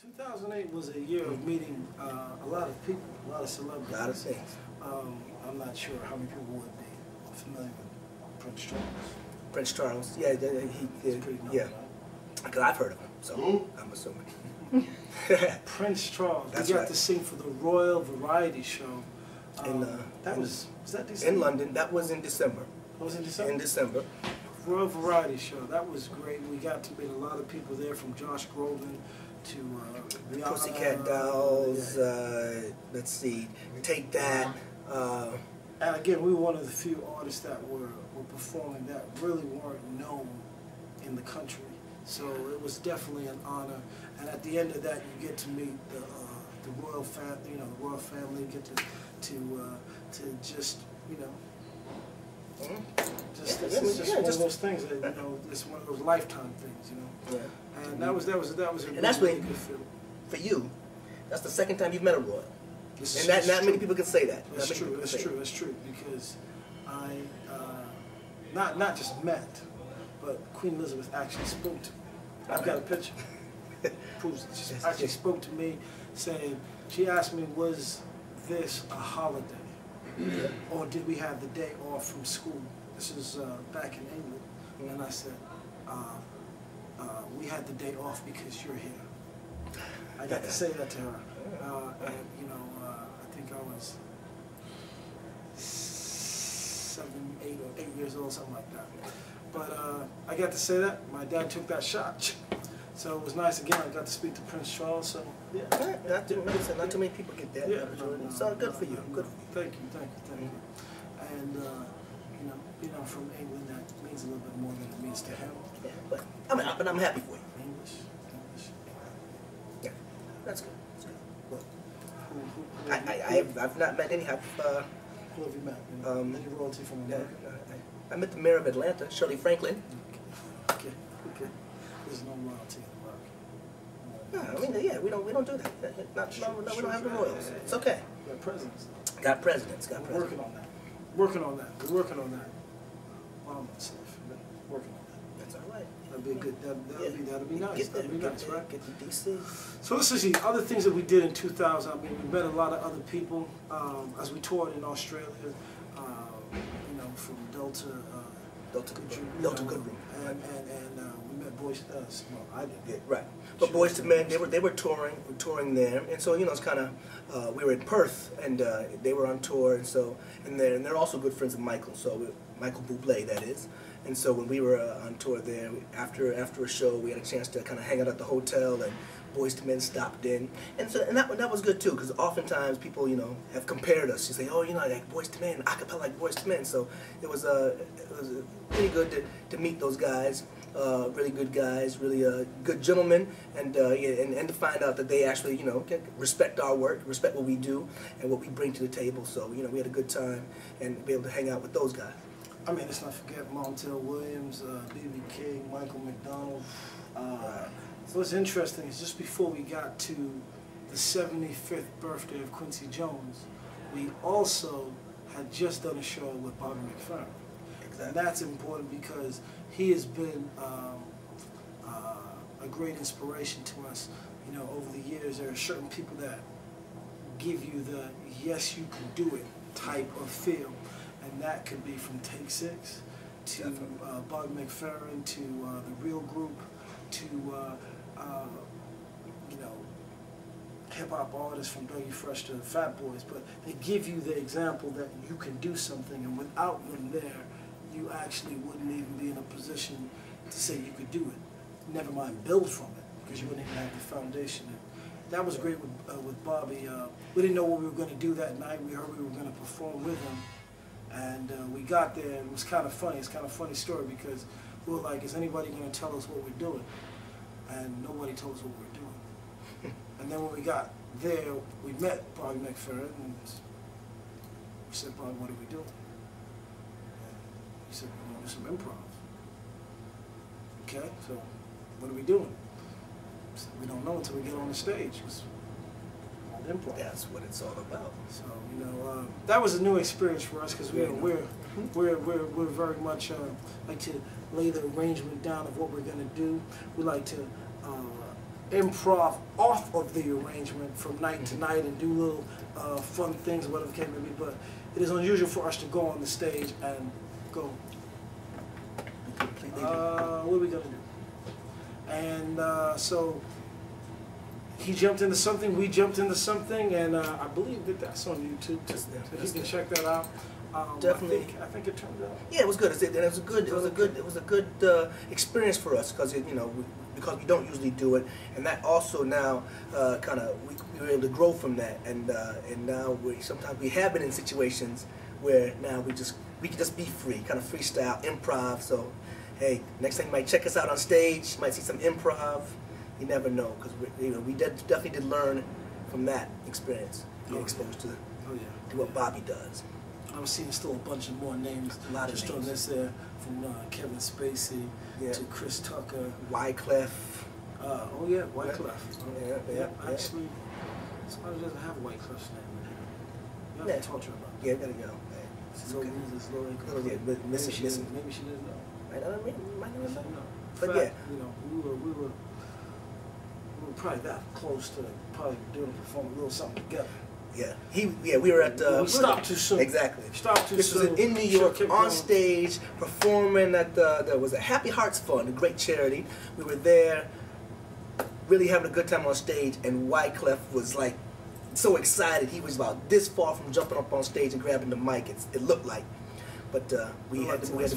2008 was a year of meeting a lot of people, a lot of celebrities. A lot of things. I'm not sure how many people would be familiar with Prince Charles. Prince Charles, yeah, yeah. Because I've heard of him, so I'm assuming. Prince Charles. That's we got right. to sing for the Royal Variety Show. Was that December? In London. That was in December. That was in December? In December. Royal Variety Show. That was great. We got to meet a lot of people there, from Josh Groban to Rihanna, Pussycat Dolls, let's see, Take That. And again, we were one of the few artists that were performing that really weren't known in the country. So it was definitely an honor. And at the end of that, you get to meet the royal family. You know, the royal family get to just, you know. It's just one of those things that, you know, it's one of those lifetime things, you know. Yeah. And that was a really good film. For you, that's the second time you've met a royal. And not many people can say that. That's true. That's true. Because I not just met, but Queen Elizabeth actually spoke to me. I've got a picture. Proves it. She actually spoke to me, saying, she asked me, was this a holiday? Or did we have the day off from school? This is back in England. And I said, we had the day off because you're here. I got to say that to her. And, you know, I think I was 7, 8 or 8 years old, something like that. But I got to say that. My dad took that shot. So it was nice. Again, I got to speak to Prince Charles. So yeah, not too many people get that. Yeah, it's all good for you. Good. Thank you. And you know, from England, that means a little bit more than it means to him. Yeah, but I'm happy for you. English. Yeah, that's good. That's good. I've not met any. Who have you met? Any royalty from America? I met the mayor of Atlanta, Shirley Franklin. Okay. There's no royalty in America. No, I mean, yeah, we don't do that. We don't have the royals. It's okay. Got presidents. Got presidents. We're working on that. We're working on that. All myself. Working on that. That's all right. That'd be good. That'd be nice. That'd be nice, right? Get to DC. So let's see other things that we did in 2000. I mean, we met a lot of other people as we toured in Australia. You know, from Delta Goodroom, and we met Boys. Well, I did. Yeah, right. But Boys to Men, they were touring there, and so, you know, it's kind of we were in Perth, and they were on tour, and they're also good friends of Michael. So Michael Bublé, that is. And so when we were on tour there, after a show, we had a chance to kind of hang out at the hotel, and Boys to Men stopped in, and that was good too, because oftentimes people, you know, have compared us. You say, oh, you know, like Boys to Men, acapella like Boys to Men. So it was pretty good to meet those guys, really good guys, really good gentlemen, and to find out that they actually, you know, respect our work, respect what we do, and what we bring to the table. So, you know, we had a good time and be able to hang out with those guys. I mean, let's not forget Montel Williams, B.B. King, Michael McDonald. So what's interesting is just before we got to the 75th birthday of Quincy Jones, we also had just done a show with Bobby McFerrin. Exactly. And that's important because he has been a great inspiration to us. You know, over the years, there are certain people that give you the yes, you can do it type of feel. And that could be from Take 6 to Bobby McFerrin to the Real Group to you know, hip-hop artists from Dougie Fresh to Fat Boys. But they give you the example that you can do something, and without them there, you actually wouldn't even be in a position to say you could do it. Never mind build from it, because you wouldn't even have the foundation. And that was great with Bobby. We didn't know what we were going to do that night. We heard we were going to perform with him. And we got there, and it was kind of funny. It's kind of a funny story because we were like, is anybody going to tell us what we're doing? And nobody told us what we were doing. And then when we got there, we met Bobby McFerrin, and we said, Bobby, what are we doing? And he said, we're going to do some improv. Okay, so what are we doing? We said, we don't know until we get on the stage. Improv. That's what it's all about. So, you know, that was a new experience for us because we're very much like to lay the arrangement down of what we're going to do. We like to improv off of the arrangement from night to night and do little fun things, whatever the case may be. But it is unusual for us to go on the stage and go, what are we going to do? And so he jumped into something, we jumped into something, and I believe that that's on YouTube, so you can check that out. Definitely, I think it turned out. Yeah, it was good. It was a good experience for us because because we don't usually do it, and that also now we were able to grow from that, and now sometimes we have been in situations where now we can just be free, kind of freestyle, improv. So hey, next time you might check us out on stage, you might see some improv. You never know, because we definitely did learn from that experience, being exposed to what Bobby does. I'm seeing still a bunch of more names. A lot of just names. on this there, from Kevin Spacey to Chris Tucker. Wyclef. Oh yeah, Wyclef. Yeah. Actually, somebody doesn't have Wyclef's name in here. You have to talk to her about that. Yeah, gotta go. So maybe she didn't know. Might not know. But fact, we were probably that close to probably doing a performance, a little something together. We were at we stopped too soon. Exactly. Stopped too this soon. was in New York on stage performing at there was a Happy Hearts Fund, a great charity. We were there, really having a good time on stage, and Wyclef was like so excited. He was about this far from jumping up on stage and grabbing the mic. It looked like, but we had to move.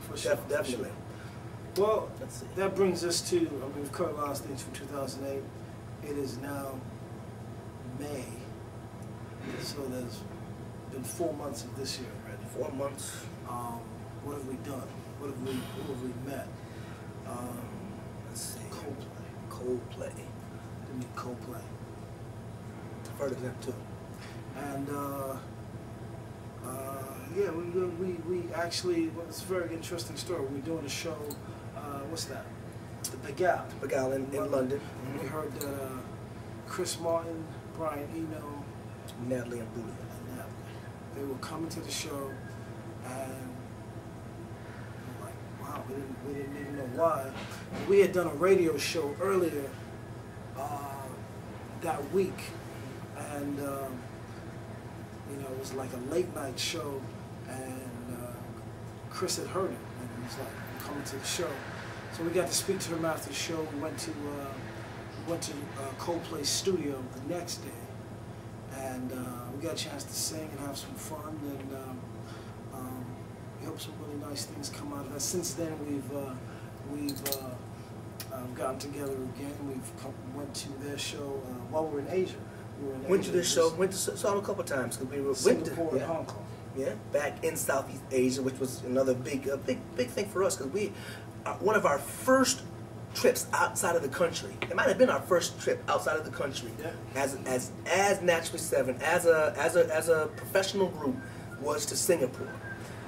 For sure. Definitely. Well, that brings us to, we've covered a lot of things from 2008. It is now May, so there's been 4 months of this year already. 4 months. What have we done? Who have we met? Let's see. Coldplay. I mean Coldplay. I've heard of them too. And we actually, well, it's a very interesting story. We're doing a show, what's that? The Begal in London. And we heard that Chris Martin, Brian Eno, Natalie and Booty. They were coming to the show, and we're like, wow, we didn't even know why. We had done a radio show earlier that week, and it was like a late night show, and Chris had heard it, and he was like, coming to the show. So we got to speak to them after the show. We went to Coldplay's studio the next day, and we got a chance to sing and have some fun, and we hope some really nice things come out of that. Since then, we've gotten together again. Went to their show while we were in Asia. Went to their show. Saw them a couple times because we were Singapore and Hong Kong. Yeah, back in Southeast Asia, which was another big thing for us because one of our first trips outside of the country. It might have been our first trip outside of the country as Naturally7, as a professional group, was to Singapore.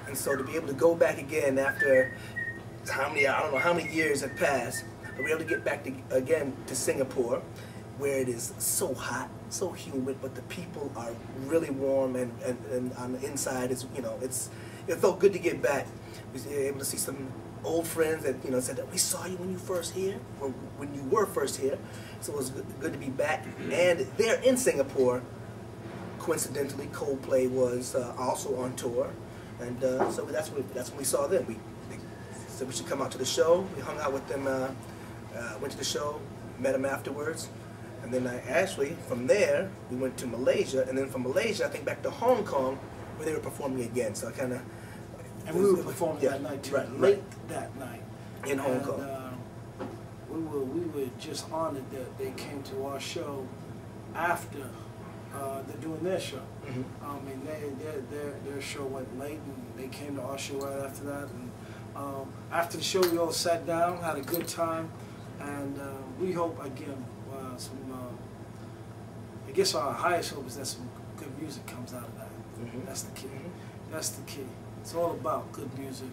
And so to be able to go back again after I don't know how many years had passed, but we were able to get back again to Singapore, where it is so hot, so humid, but the people are really warm, and on the inside it felt good to get back. We were able to see some old friends that said that we saw you when you were first here, so it was good to be back. And there in Singapore, coincidentally, Coldplay was also on tour, and so that's when we saw them. They said we should come out to the show. We hung out with them, went to the show, met them afterwards. And then from there, we went to Malaysia, and then from Malaysia, I think back to Hong Kong, where they were performing again. So and we were performing that night too, late that night. In Hong Kong. We were just honored that they came to our show after they're doing their show. Their show went late, and they came to our show right after that. And after the show, we all sat down, had a good time, and we hope again. I guess our highest hope is that some good music comes out of that. That's the key. That's the key. It's all about good music.